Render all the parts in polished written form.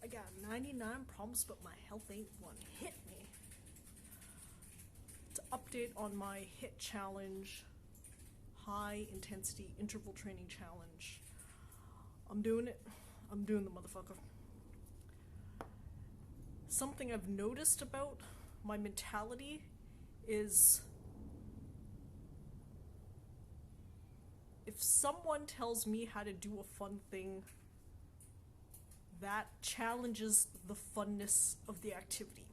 I got 99 problems, but my health ain't one. Hit me. To update on my HIT challenge, high intensity interval training challenge. I'm doing it. I'm doing the motherfucker. Something I've noticed about my mentality is if someone tells me how to do a fun thing, that challenges the funness of the activity.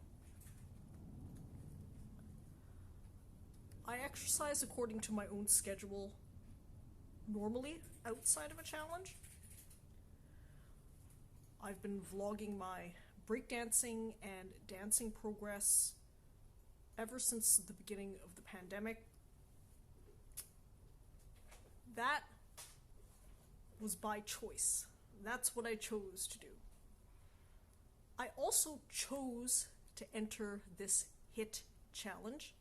I exercise according to my own schedule normally outside of a challenge. I've been vlogging my breakdancing and dancing progress ever since the beginning of the pandemic. That was by choice. That's what I chose to do. I also chose to enter this HIT challenge,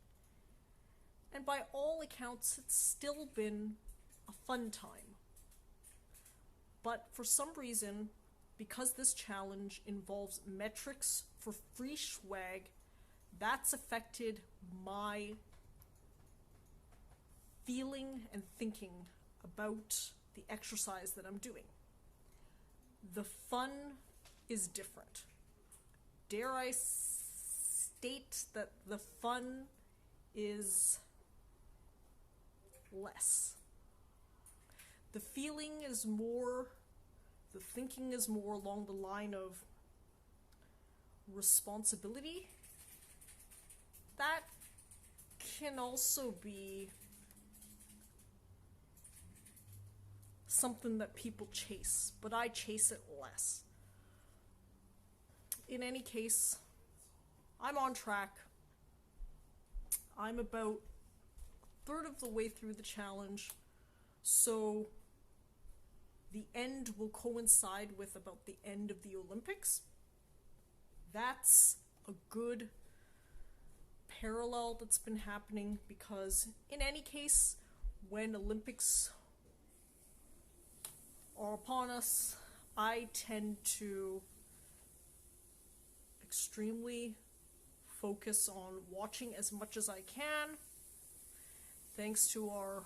and by all accounts, it's still been a fun time. But for some reason, because this challenge involves metrics for free swag, that's affected my feeling and thinking about the exercise that I'm doing. The fun is different. Dare I state that the fun is less. The feeling is more, the thinking is more along the line of responsibility. That can also be something that people chase, but I chase it less. In any case, I'm on track. I'm about a third of the way through the challenge, so the end will coincide with about the end of the Olympics. That's a good parallel that's been happening because in any case, when Olympics are upon us, I tend to extremely focus on watching as much as I can. Thanks to our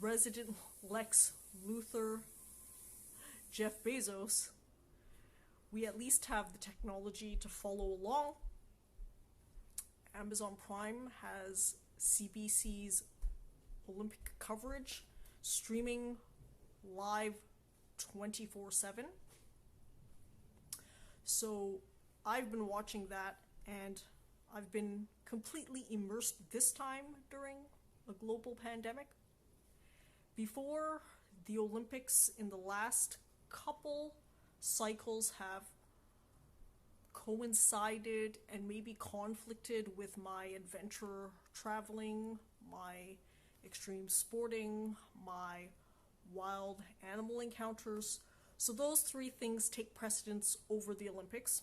resident Lex Luthor, Jeff Bezos, we at least have the technology to follow along. Amazon Prime has CBC's Olympic coverage streaming live 24/7. So I've been watching that, and I've been completely immersed this time during a global pandemic. Before the Olympics, in the last couple cycles, have coincided and maybe conflicted with my adventure traveling, my extreme sporting, my wild animal encounters. So those three things take precedence over the Olympics.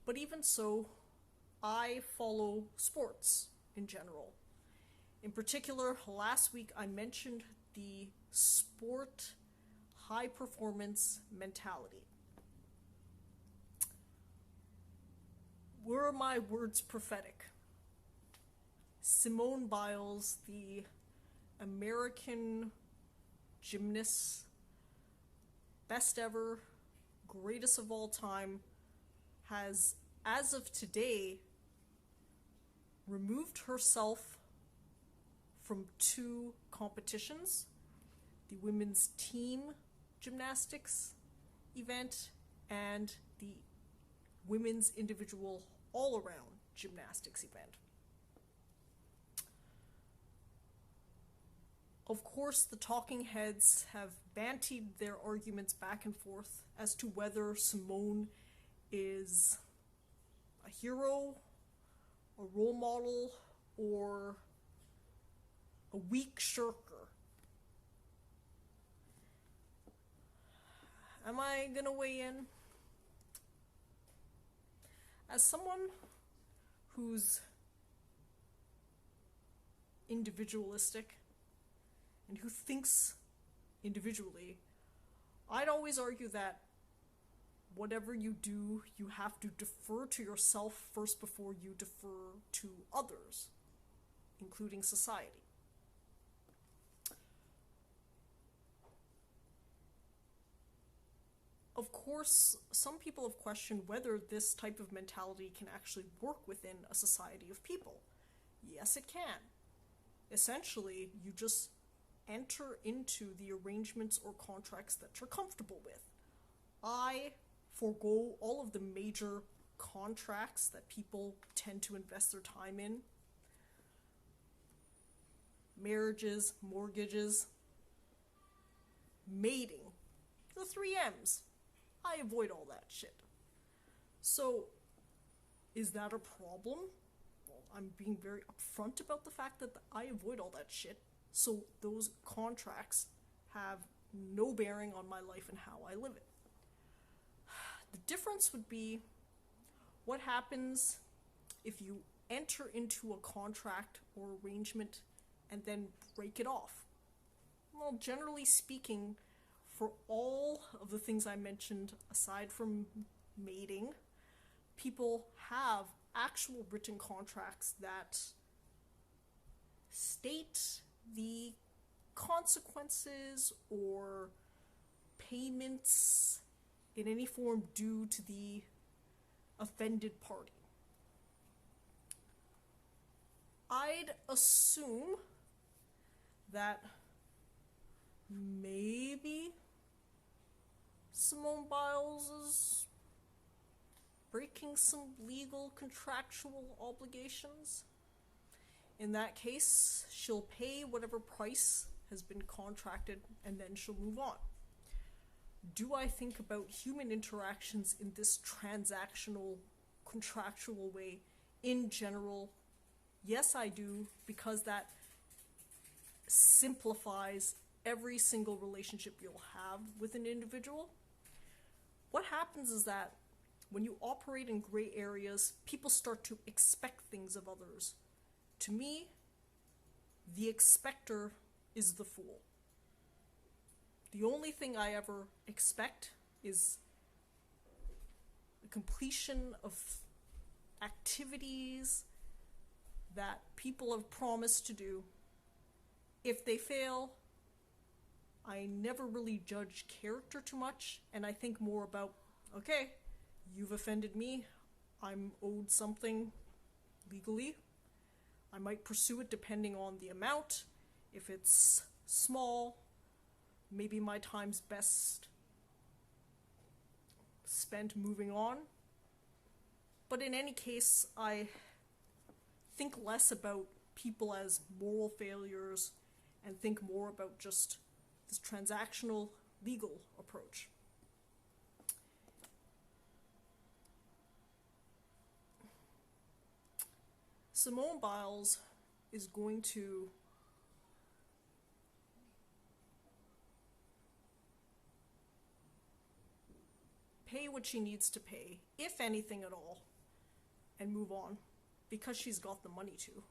But even so, I follow sports in general. In particular, last week I mentioned the sport high performance mentality. Were my words prophetic? Simone Biles, the American gymnast, best ever, greatest of all time, has, as of today, removed herself from two competitions, the women's team gymnastics event and the women's individual all-around gymnastics event. Of course, the talking heads have bantied their arguments back and forth as to whether Simone is a hero, a role model, or a weak shirker. Am I gonna weigh in? As someone who's individualistic and who thinks individually, I'd always argue that whatever you do, you have to defer to yourself first before you defer to others, including society. Of course, some people have questioned whether this type of mentality can actually work within a society of people. Yes, it can. Essentially, you just enter into the arrangements or contracts that you're comfortable with. I forego all of the major contracts that people tend to invest their time in. Marriages, mortgages, mating, the 3 M's. I avoid all that shit. So, is that a problem? Well, I'm being very upfront about the fact that I avoid all that shit, so those contracts have no bearing on my life and how I live it. The difference would be what happens if you enter into a contract or arrangement and then break it off. Well, generally speaking, for all of the things I mentioned, aside from mating, people have actual written contracts that state the consequences or payments in any form due to the offended party. I'd assume that maybe Simone Biles is breaking some legal contractual obligations. In that case, she'll pay whatever price has been contracted and then she'll move on. Do I think about human interactions in this transactional, contractual way in general? Yes, I do, because that simplifies every single relationship you'll have with an individual. What happens is that when you operate in gray areas, people start to expect things of others. To me, the expector is the fool. The only thing I ever expect is the completion of activities that people have promised to do. If they fail, I never really judge character too much, and I think more about, okay, you've offended me, I'm owed something legally. I might pursue it depending on the amount. If it's small, maybe my time's best spent moving on. But in any case, I think less about people as moral failures and think more about just this transactional legal approach. Simone Biles is going to pay what she needs to pay, if anything at all, and move on, because she's got the money to.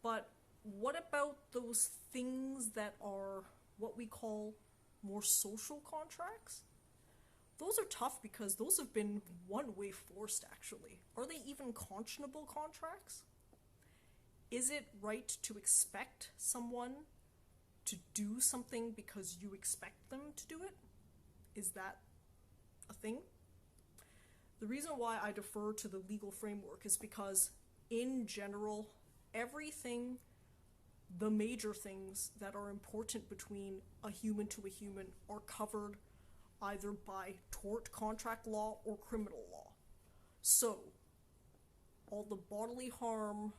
But what about those things that are what we call more social contracts? Those are tough because those have been one-way forced, actually. Are they even conscionable contracts? Is it right to expect someone to do something because you expect them to do it? Is that a thing? The reason why I defer to the legal framework is because, in general, everything, the major things that are important between a human to a human are covered either by tort contract law or criminal law. So, all the bodily harm,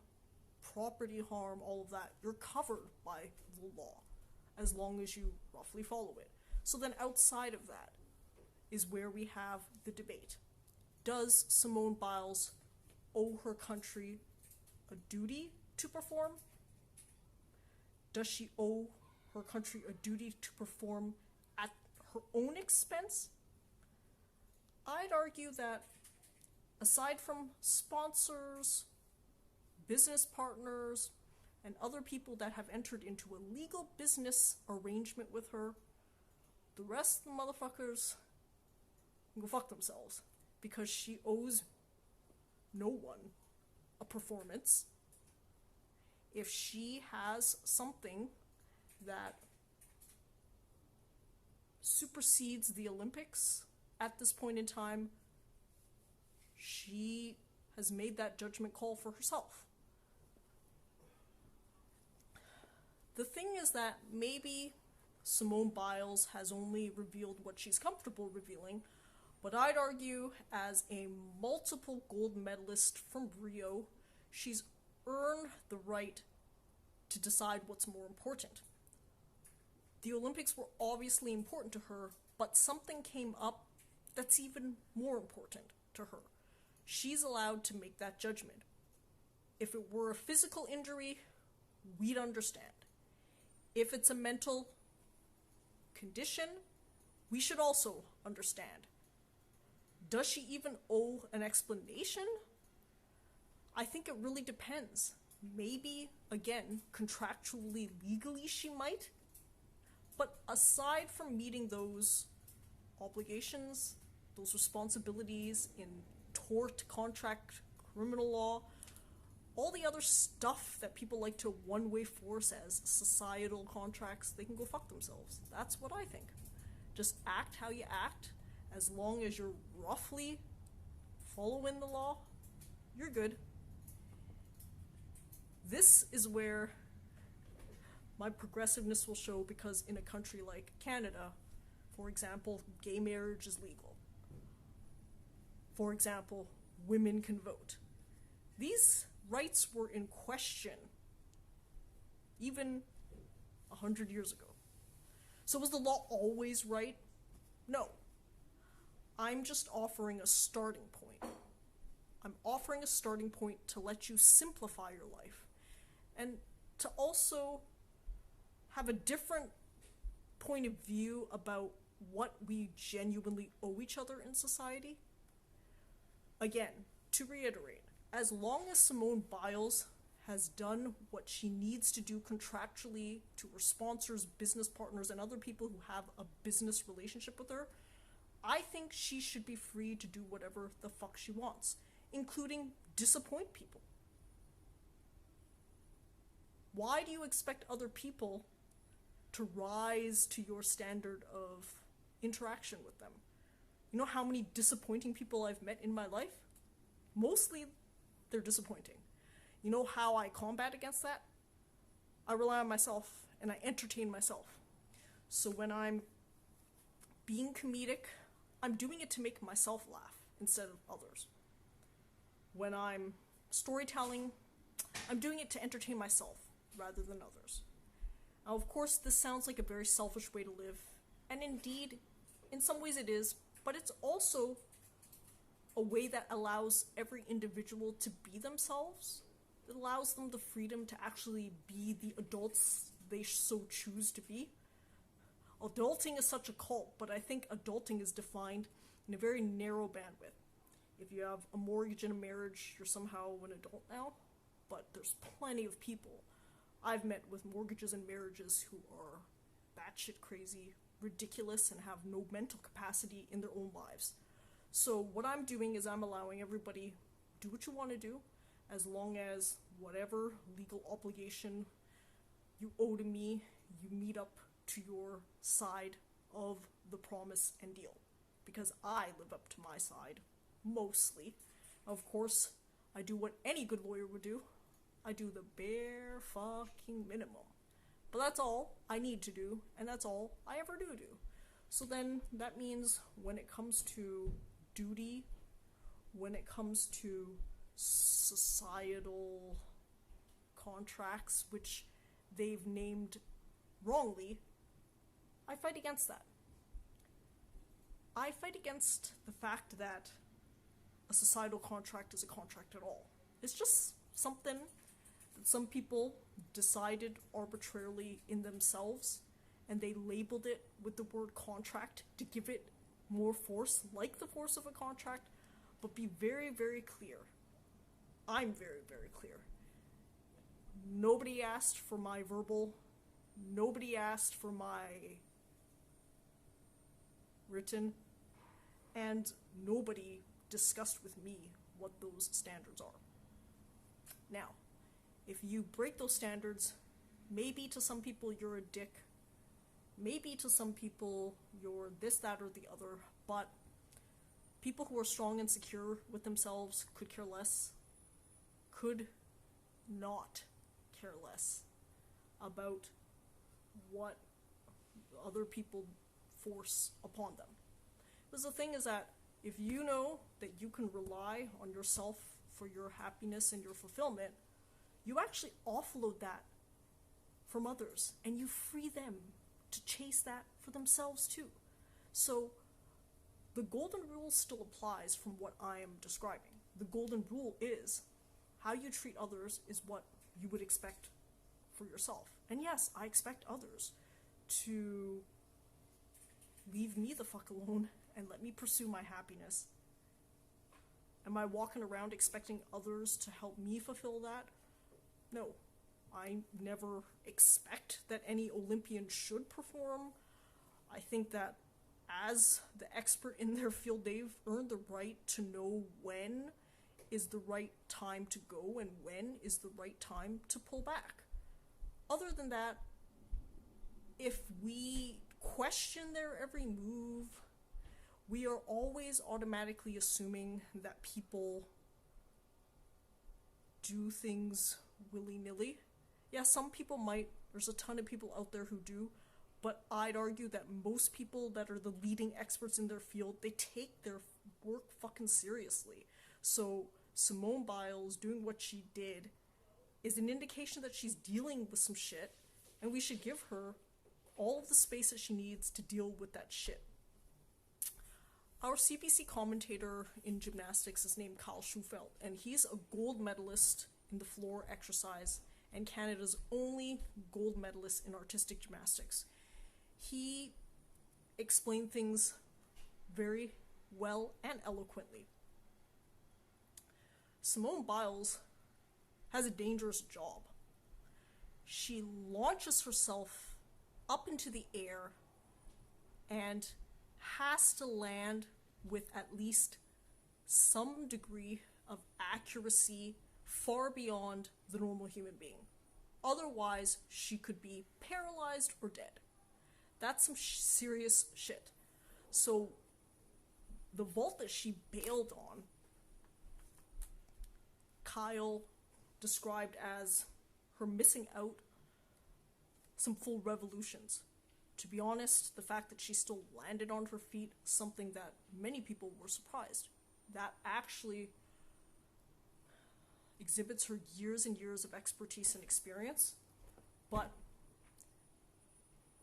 property harm, all of that, you're covered by the law, as long as you roughly follow it. So then outside of that is where we have the debate. Does Simone Biles owe her country a duty to perform? Does she owe her country a duty to perform at her own expense? I'd argue that aside from sponsors, business partners, and other people that have entered into a legal business arrangement with her, the rest of the motherfuckers can go fuck themselves, because she owes no one a performance. If she has something that supersedes the Olympics at this point in time, she has made that judgment call for herself. The thing is that maybe Simone Biles has only revealed what she's comfortable revealing, but I'd argue as a multiple gold medalist from Rio, she's earned the right to decide what's more important. The Olympics were obviously important to her, but something came up that's even more important to her. She's allowed to make that judgment. If it were a physical injury, we'd understand. If it's a mental condition, we should also understand. Does she even owe an explanation? I think it really depends. Maybe, again, contractually, legally she might. But aside from meeting those obligations, those responsibilities in tort, contract, criminal law, all the other stuff that people like to one-way force as societal contracts, they can go fuck themselves. That's what I think. Just act how you act. As long as you're roughly following the law, you're good. This is where my progressiveness will show, because in a country like Canada, for example, gay marriage is legal. For example, women can vote. These rights were in question even 100 years ago. So was the law always right? No. I'm just offering a starting point. I'm offering a starting point to let you simplify your life, and to also have a different point of view about what we genuinely owe each other in society. Again, to reiterate, as long as Simone Biles has done what she needs to do contractually to her sponsors, business partners, and other people who have a business relationship with her, I think she should be free to do whatever the fuck she wants, including disappoint people. Why do you expect other people to rise to your standard of interaction with them? You know how many disappointing people I've met in my life? Mostly, they're disappointing. You know how I combat against that? I rely on myself, and I entertain myself. So when I'm being comedic, I'm doing it to make myself laugh instead of others. When I'm storytelling, I'm doing it to entertain myself rather than others. Now, of course, this sounds like a very selfish way to live, and indeed, in some ways it is, but it's also a way that allows every individual to be themselves. It allows them the freedom to actually be the adults they so choose to be. Adulting is such a cult, but I think adulting is defined in a very narrow bandwidth. If you have a mortgage and a marriage, you're somehow an adult now, but there's plenty of people I've met with mortgages and marriages who are batshit crazy, ridiculous, and have no mental capacity in their own lives. So what I'm doing is I'm allowing everybody do what you want to do, as long as whatever legal obligation you owe to me, you meet up to your side of the promise and deal. Because I live up to my side, mostly. Of course, I do what any good lawyer would do. I do the bare fucking minimum. But that's all I need to do, and that's all I ever do. So then that means when it comes to duty, when it comes to societal contracts, which they've named wrongly, I fight against that. I fight against the fact that a societal contract is a contract at all. It's just something that some people decided arbitrarily in themselves, and they labeled it with the word contract to give it more force, like the force of a contract, but be very, very clear. I'm very, very clear. Nobody asked for my verbal. Nobody asked for my written. and nobody discussed with me what those standards are. Now, if you break those standards, maybe to some people you're a dick, maybe to some people you're this, that, or the other, but people who are strong and secure with themselves could care less, could not care less about what other people force upon them. Because the thing is that if you know that you can rely on yourself for your happiness and your fulfillment, you actually offload that from others and you free them to chase that for themselves too. So the golden rule still applies from what I am describing. The golden rule is how you treat others is what you would expect for yourself. And yes, I expect others to leave me the fuck alone and let me pursue my happiness. Am I walking around expecting others to help me fulfill that? No. I never expect that any Olympian should perform. I think that as the expert in their field, they've earned the right to know when is the right time to go and when is the right time to pull back. Other than that, if we question their every move, we are always automatically assuming that people do things willy-nilly. Yeah, some people might. There's a ton of people out there who do. But I'd argue that most people that are the leading experts in their field, they take their work fucking seriously. So Simone Biles doing what she did is an indication that she's dealing with some shit, and we should give her all of the space that she needs to deal with that shit. Our CBC commentator in gymnastics is named Kyle Schufelt, and he's a gold medalist in the floor exercise and Canada's only gold medalist in artistic gymnastics. He explained things very well and eloquently. Simone Biles has a dangerous job. She launches herself up into the air and has to land with at least some degree of accuracy far beyond the normal human being. Otherwise, she could be paralyzed or dead. That's some serious shit. So, the vault that she bailed on, Kyle described as her missing out some full revolutions. To be honest, the fact that she still landed on her feet, something that many people were surprised. That actually exhibits her years and years of expertise and experience. But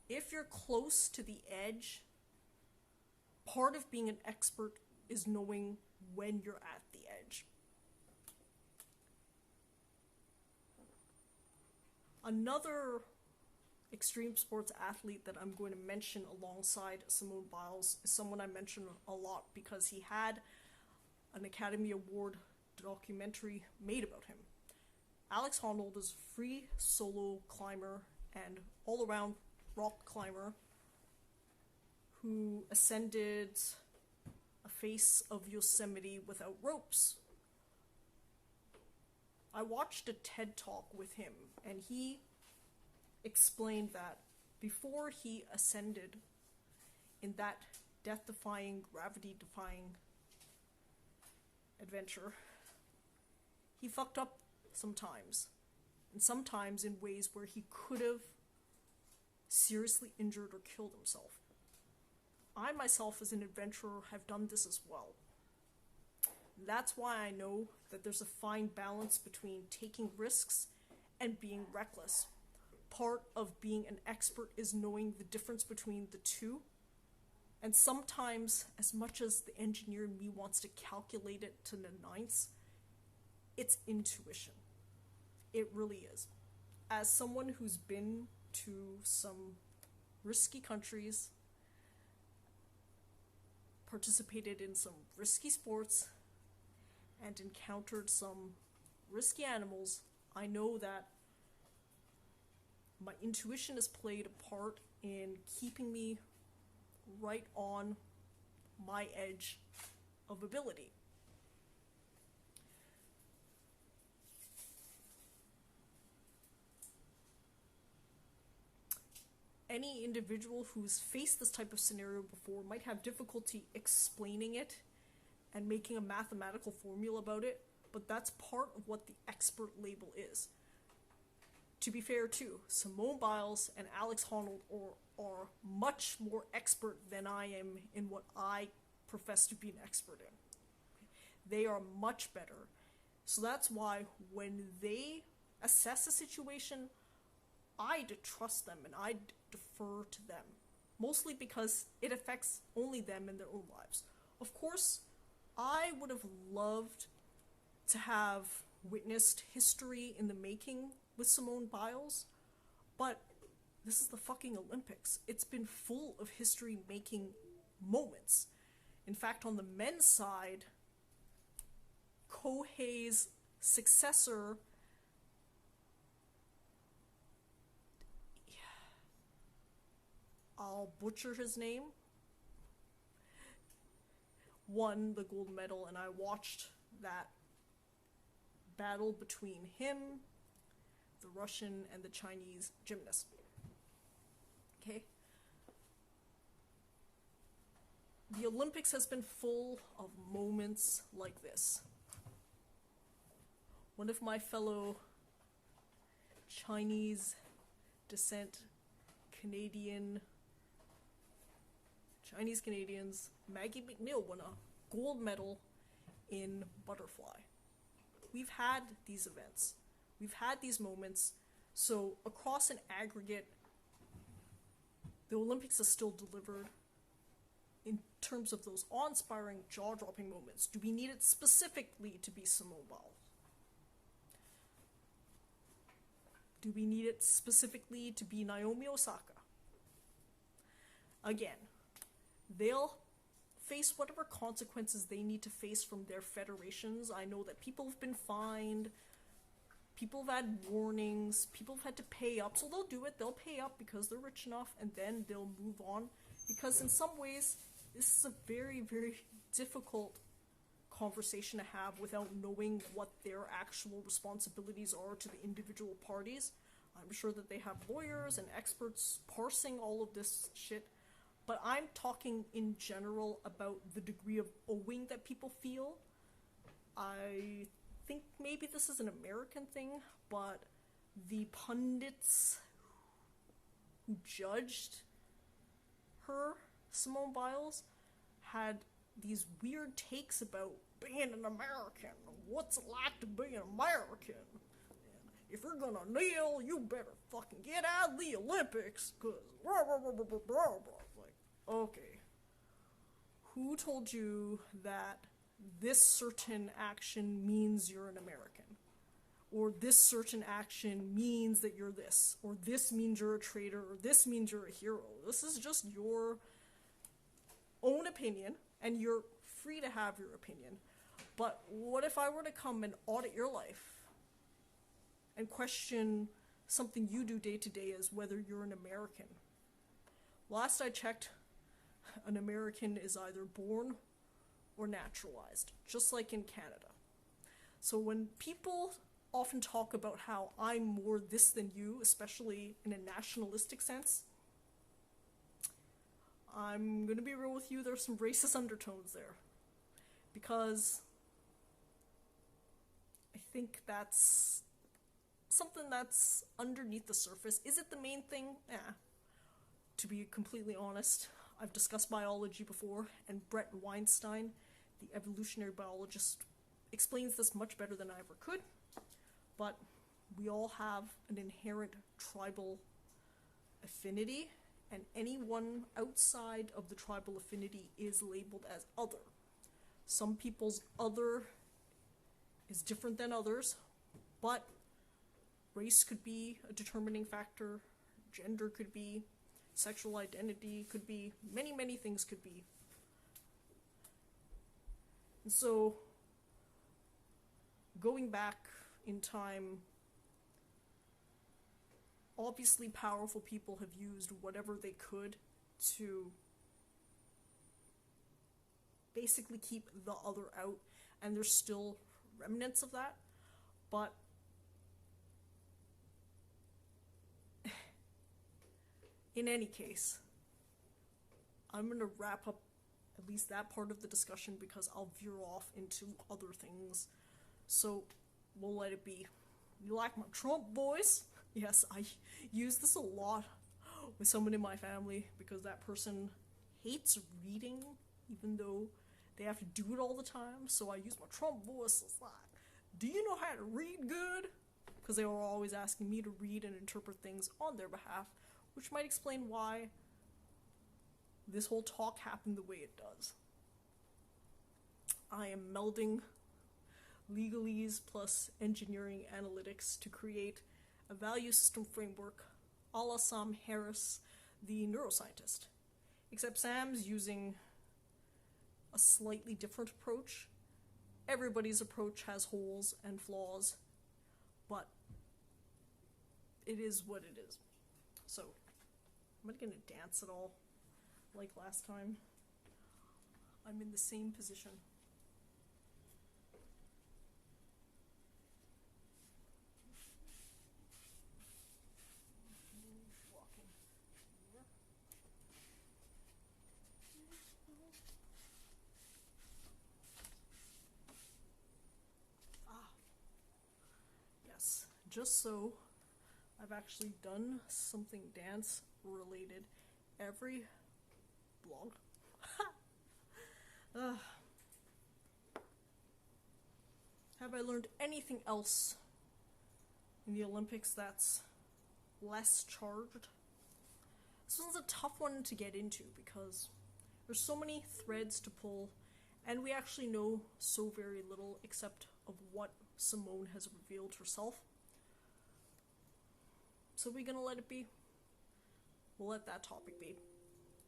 if you're close to the edge, part of being an expert is knowing when you're at the edge. Another extreme sports athlete that I'm going to mention alongside Simone Biles is someone I mention a lot because he had an Academy Award documentary made about him. Alex Honnold is a free solo climber and all-around rock climber who ascended a face of Yosemite without ropes. I watched a TED Talk with him, and he explained that before he ascended in that death-defying, gravity-defying adventure, he fucked up sometimes, and sometimes in ways where he could have seriously injured or killed himself. I myself as an adventurer have done this as well. That's why I know that there's a fine balance between taking risks and being reckless. Part of being an expert is knowing the difference between the two. And sometimes, as much as the engineer in me wants to calculate it to the ninths, it's intuition. It really is. As someone who's been to some risky countries, participated in some risky sports, and encountered some risky animals, I know that my intuition has played a part in keeping me right on my edge of ability. Any individual who's faced this type of scenario before might have difficulty explaining it and making a mathematical formula about it, but that's part of what the expert label is. To be fair too, Simone Biles and Alex Honnold are much more expert than I am in what I profess to be an expert in. They are much better. So that's why when they assess a situation, I trust them and I defer to them. Mostly because it affects only them in their own lives. Of course, I would have loved to have witnessed history in the making with Simone Biles, but this is the fucking Olympics. It's been full of history-making moments. In fact, on the men's side, Kohei's successor, I'll butcher his name, won the gold medal, and I watched that battle between him, the Russian, and the Chinese gymnast. Okay? The Olympics has been full of moments like this. One of my fellow Chinese descent Chinese Canadians, Maggie McNeil, won a gold medal in butterfly. We've had these events. We've had these moments. So across an aggregate, the Olympics has still delivered in terms of those awe-inspiring, jaw-dropping moments. Do we need it specifically to be Simone Biles? Do we need it specifically to be Naomi Osaka? Again, they'll face whatever consequences they need to face from their federations. I know that people have been fined, people have had warnings, people have had to pay up, so they'll do it. They'll pay up because they're rich enough, and then they'll move on. Because in some ways, this is a very, very difficult conversation to have without knowing what their actual responsibilities are to the individual parties. I'm sure that they have lawyers and experts parsing all of this shit, but I'm talking in general about the degree of owing that people feel. I think maybe this is an American thing, but the pundits who judged her, Simone Biles, had these weird takes about being an American. What's it like to be an American? And if you're gonna kneel, you better fucking get out of the Olympics, cause blah, blah, blah, blah, blah, blah, blah. Like, okay. Who told you that this certain action means you're an American? Or this certain action means that you're this? Or this means you're a traitor? Or this means you're a hero? This is just your own opinion, and you're free to have your opinion. But what if I were to come and audit your life and question something you do day to day as whether you're an American? Last I checked, an American is either born or naturalized, just like in Canada. So when people often talk about how I'm more this than you, especially in a nationalistic sense, I'm gonna be real with you, there's some racist undertones there. Because I think that's something that's underneath the surface. Is it the main thing? Yeah. To be completely honest, I've discussed biology before, and Brett Weinstein, the evolutionary biologist, explains this much better than I ever could. But we all have an inherent tribal affinity, and anyone outside of the tribal affinity is labeled as other. Some people's other is different than others, but race could be a determining factor, gender could be, sexual identity could be, many, many things could be. And so, going back in time, obviously powerful people have used whatever they could to basically keep the other out, and there's still remnants of that. But in any case, I'm going to wrap up at least that part of the discussion because I'll veer off into other things. So we'll let it be. You like my Trump voice? Yes, I use this a lot with someone in my family because that person hates reading even though they have to do it all the time. So I use my Trump voice. It's like, do you know how to read good? Because they were always asking me to read and interpret things on their behalf, which might explain why this whole talk happened the way it does. I am melding legalese plus engineering analytics to create a value system framework a la Sam Harris, the neuroscientist. Except Sam's using a slightly different approach. Everybody's approach has holes and flaws, but it is what it is. So, am I gonna dance at all like last time? I'm in the same position. Yes, just so I've actually done something dance related every vlog. Have I learned anything else in the Olympics that's less charged? This one's a tough one to get into because there's so many threads to pull, and we actually know so very little except of what Simone has revealed herself. So we're gonna let it be. We'll let that topic be.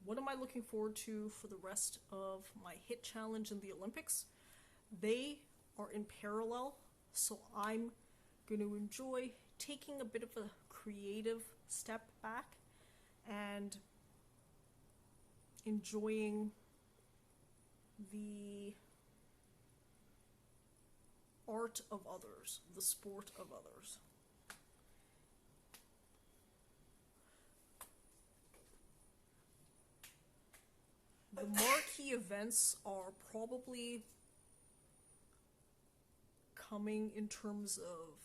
What am I looking forward to for the rest of my HIT challenge in the Olympics? They are in parallel, so I'm going to enjoy taking a bit of a creative step back and enjoying the art of others, the sport of others. The marquee events are probably coming in terms of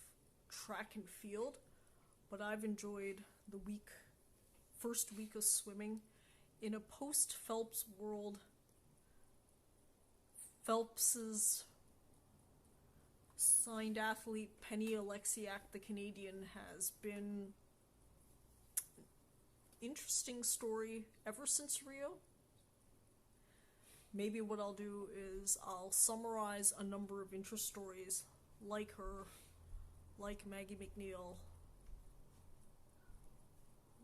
track and field, but I've enjoyed the first week of swimming. In a post-Phelps world, Phelps's signed athlete Penny Oleksiak, the Canadian, has been an interesting story ever since Rio. Maybe what I'll do is I'll summarize a number of interest stories like her, like Maggie McNeil,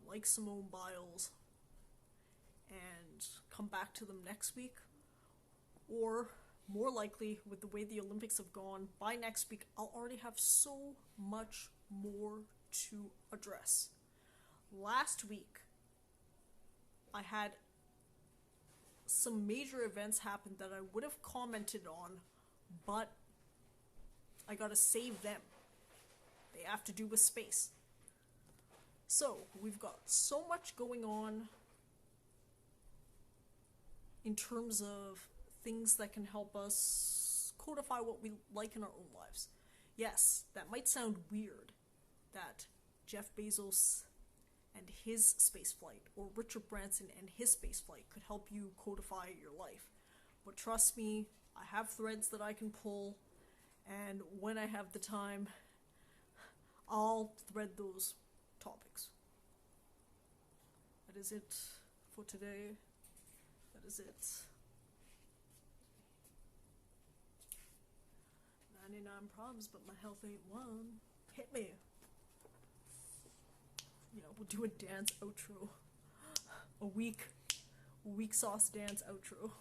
like Simone Biles, and come back to them next week. Or, more likely, with the way the Olympics have gone, by next week I'll already have so much more to address. Last week, I had some major events happen that I would have commented on, but I gotta save them. They have to do with space. So, we've got so much going on in terms of things that can help us codify what we like in our own lives. Yes, that might sound weird, that Jeff Bezos and his spaceflight, or Richard Branson and his spaceflight could help you codify your life. But trust me, I have threads that I can pull, and when I have the time, I'll thread those topics. That is it for today. That is it. 99 problems, but my health ain't one. Hit me. You know, we'll do a dance outro. A weak sauce dance outro.